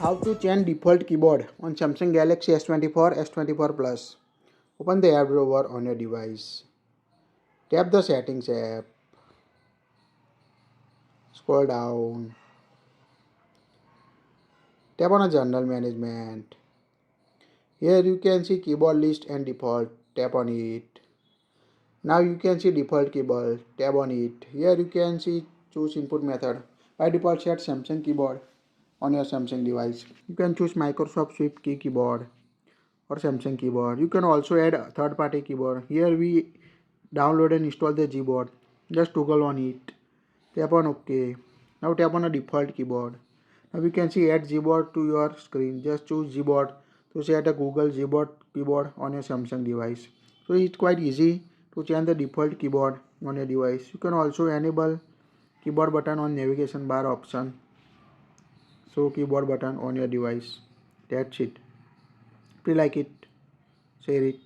How to change default keyboard on Samsung Galaxy S24, S24 Plus. Open the app drawer on your device. Tap the settings app. Scroll down. Tap on a general management. Here you can see keyboard list and default. Tap on it. Now you can see default keyboard. Tap on it. Here you can see choose input method. By default set Samsung keyboard on your Samsung device. You can choose Microsoft SwiftKey keyboard or Samsung keyboard. You can also add a third-party keyboard. Here we download and install the Gboard. Just toggle on it. Tap on OK. Now tap on a default keyboard. Now we can see add Gboard to your screen. Just choose Gboard to set a Google Gboard keyboard on your Samsung device. So it's quite easy to change the default keyboard on your device. You can also enable keyboard button on navigation bar option. So keyboard button on your device. That's it. If you like it, share it.